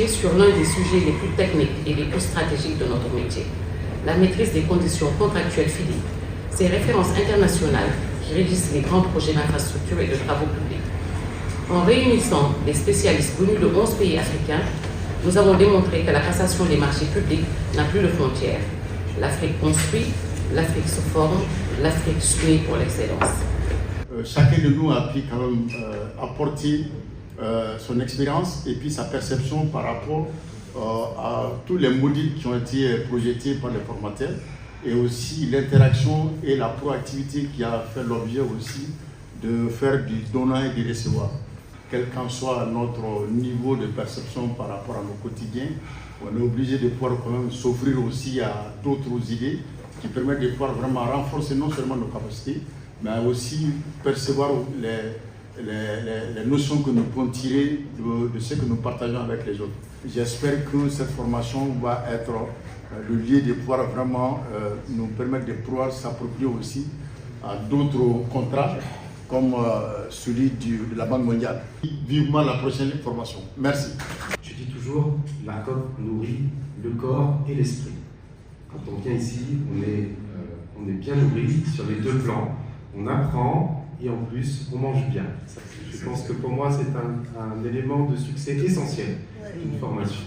échanger sur l'un des sujets les plus techniques et les plus stratégiques de notre métier, la maîtrise des conditions contractuelles FIDIC, ces références internationales qui régissent les grands projets d'infrastructure et de travaux publics. En réunissant des spécialistes venus de 11 pays africains, nous avons démontré que la passation des marchés publics n'a plus de frontières. L'Afrique construit, l'Afrique se forme, l'Afrique suit pour l'excellence. Chacun de nous a pu quand même apporter son expérience et puis sa perception par rapport à tous les modules qui ont été projetés par les formateurs et aussi l'interaction et la proactivité qui a fait l'objet aussi de faire du donnant et du recevoir. Quel qu'en soit notre niveau de perception par rapport à nos quotidiens, on est obligé de pouvoir quand même s'offrir aussi à d'autres idées qui permettent de pouvoir vraiment renforcer non seulement nos capacités, mais aussi percevoir les notions que nous pouvons tirer de ce que nous partageons avec les autres. J'espère que cette formation va être le lieu de pouvoir vraiment nous permettre de pouvoir s'approprier aussi à d'autres contrats comme celui de la Banque mondiale. Vivement la prochaine formation. Merci. Je dis toujours, la COP nourrit le corps et l'esprit. Quand on vient ici, on est bien nourri sur les deux plans. On apprend et en plus, on mange bien. Je pense que pour moi, c'est un élément de succès essentiel d'une formation.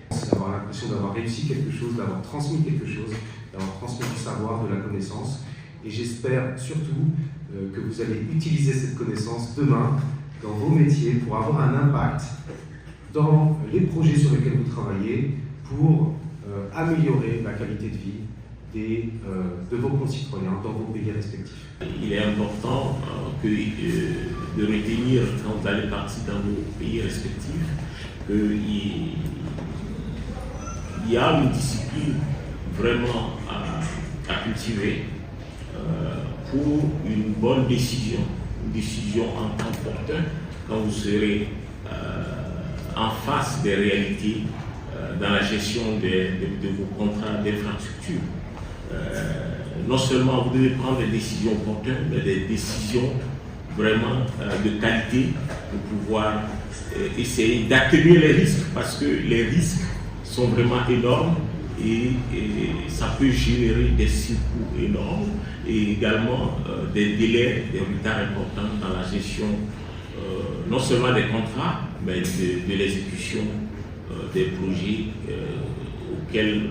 C'est d'avoir l'impression d'avoir réussi quelque chose, d'avoir transmis quelque chose, d'avoir transmis du savoir, de la connaissance. Et j'espère surtout que vous allez utiliser cette connaissance demain dans vos métiers pour avoir un impact dans les projets sur lesquels vous travaillez pour améliorer la qualité de vie de vos concitoyens dans vos pays respectifs. Il est important de retenir quand vous allez partir dans vos pays respectifs qu'il y a une discipline vraiment à cultiver pour une bonne décision, une décision en temps opportun quand vous serez en face des réalités dans la gestion de vos contrats d'infrastructure. Non seulement vous devez prendre des décisions opportunes, mais des décisions vraiment de qualité pour pouvoir essayer d'atténuer les risques, parce que les risques sont vraiment énormes et ça peut générer des surcoûts énormes et également des délais, des retards importants dans la gestion non seulement des contrats, mais de l'exécution des projets auxquels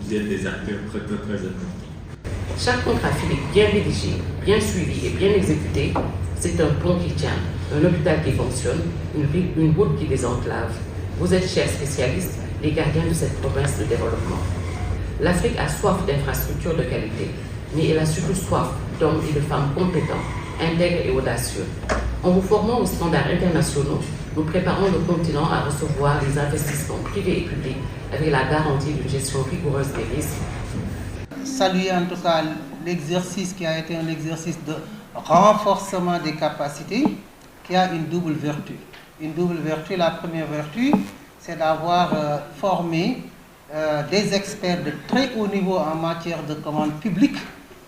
vous êtes des acteurs très importants. Chaque contrat FIDIC bien rédigé, bien suivi et bien exécuté, c'est un pont qui tient, un hôpital qui fonctionne, une route qui désenclave. Vous êtes, chers spécialistes, les gardiens de cette province de développement. L'Afrique a soif d'infrastructures de qualité, mais elle a surtout soif d'hommes et de femmes compétents, intègres et audacieux. En vous formant aux standards internationaux, nous préparons le continent à recevoir les investissements privés et publics avec la garantie d'une gestion rigoureuse des risques. Saluer en tout cas l'exercice qui a été un exercice de renforcement des capacités qui a une double vertu. Une double vertu, la première vertu, c'est d'avoir formé des experts de très haut niveau en matière de commande publique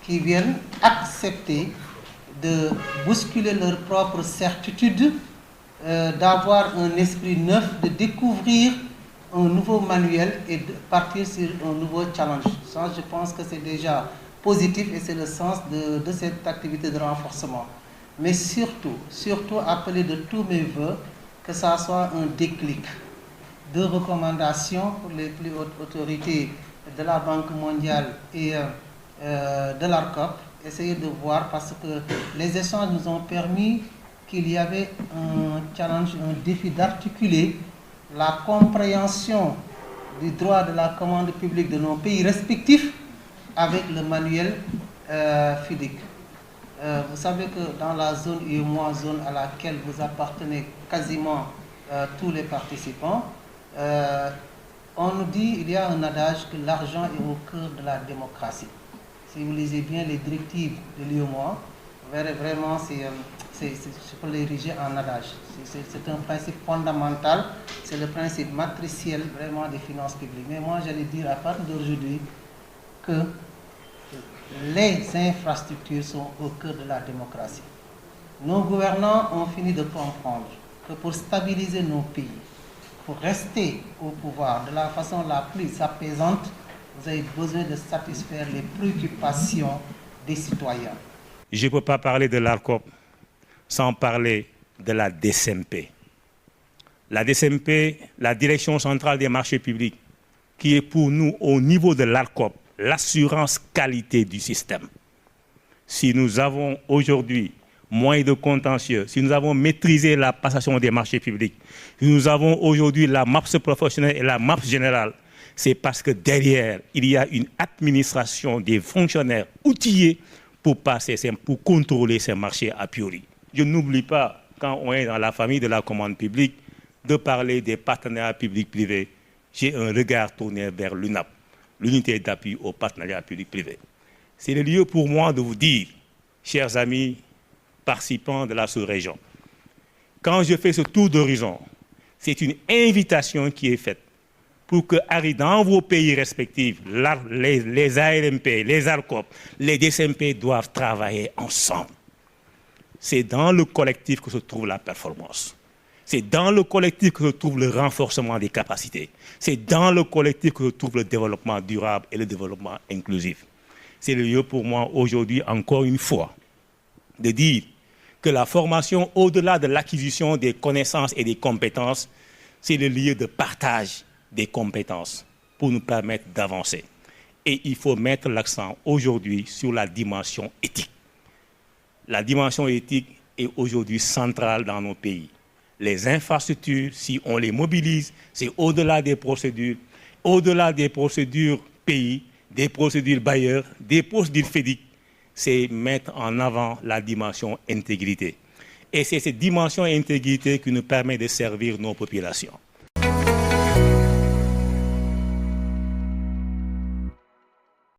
qui viennent accepter de bousculer leurs propres certitudes, d'avoir un esprit neuf, de découvrir un nouveau manuel et de partir sur un nouveau challenge. Ça, je pense que c'est déjà positif et c'est le sens de cette activité de renforcement. Mais surtout appeler de tous mes voeux que ça soit un déclic de recommandations pour les plus hautes autorités de la Banque mondiale et de l'ARCOP. Essayer de voir, parce que les échanges nous ont permis qu'il y avait un challenge, un défi d'articuler la compréhension du droit de la commande publique de nos pays respectifs avec le manuel FIDIC. Vous savez que dans la zone UEMOA, zone à laquelle vous appartenez quasiment tous les participants, on nous dit, il y a un adage que l'argent est au cœur de la démocratie. Si vous lisez bien les directives de l'UEMOA, vous verrez vraiment, je peux l'ériger en adage. C'est un principe fondamental, c'est le principe matriciel vraiment des finances publiques. Mais moi, j'allais dire à partir d'aujourd'hui que les infrastructures sont au cœur de la démocratie. Nos gouvernants ont fini de comprendre que pour stabiliser nos pays, pour rester au pouvoir de la façon la plus apaisante, vous avez besoin de satisfaire les préoccupations des citoyens. Je ne peux pas parler de l'ARCOP sans parler de la DCMP. La DCMP, la Direction centrale des marchés publics, qui est pour nous au niveau de l'ARCOP, l'assurance qualité du système. Si nous avons aujourd'hui moins de contentieux, si nous avons maîtrisé la passation des marchés publics, si nous avons aujourd'hui la MAPS professionnelle et la MAPS générale, c'est parce que derrière, il y a une administration des fonctionnaires outillés pour contrôler ces marchés a priori. Je n'oublie pas, quand on est dans la famille de la commande publique, de parler des partenariats publics-privés. J'ai un regard tourné vers l'UNAP, l'unité d'appui au partenariat public-privé. C'est le lieu pour moi de vous dire, chers amis participants de la sous-région, quand je fais ce tour d'horizon, c'est une invitation qui est faite pour que, dans vos pays respectifs, les ARMP, les ARCOP, les DCMP doivent travailler ensemble. C'est dans le collectif que se trouve la performance. C'est dans le collectif que se trouve le renforcement des capacités. C'est dans le collectif que se trouve le développement durable et le développement inclusif. C'est le lieu pour moi aujourd'hui, encore une fois, de dire que la formation, au-delà de l'acquisition des connaissances et des compétences, c'est le lieu de partage des compétences pour nous permettre d'avancer. Et il faut mettre l'accent aujourd'hui sur la dimension éthique. La dimension éthique est aujourd'hui centrale dans nos pays. Les infrastructures, si on les mobilise, c'est au-delà des procédures pays, des procédures bailleurs, des procédures FEDIC, c'est mettre en avant la dimension intégrité. Et c'est cette dimension intégrité qui nous permet de servir nos populations.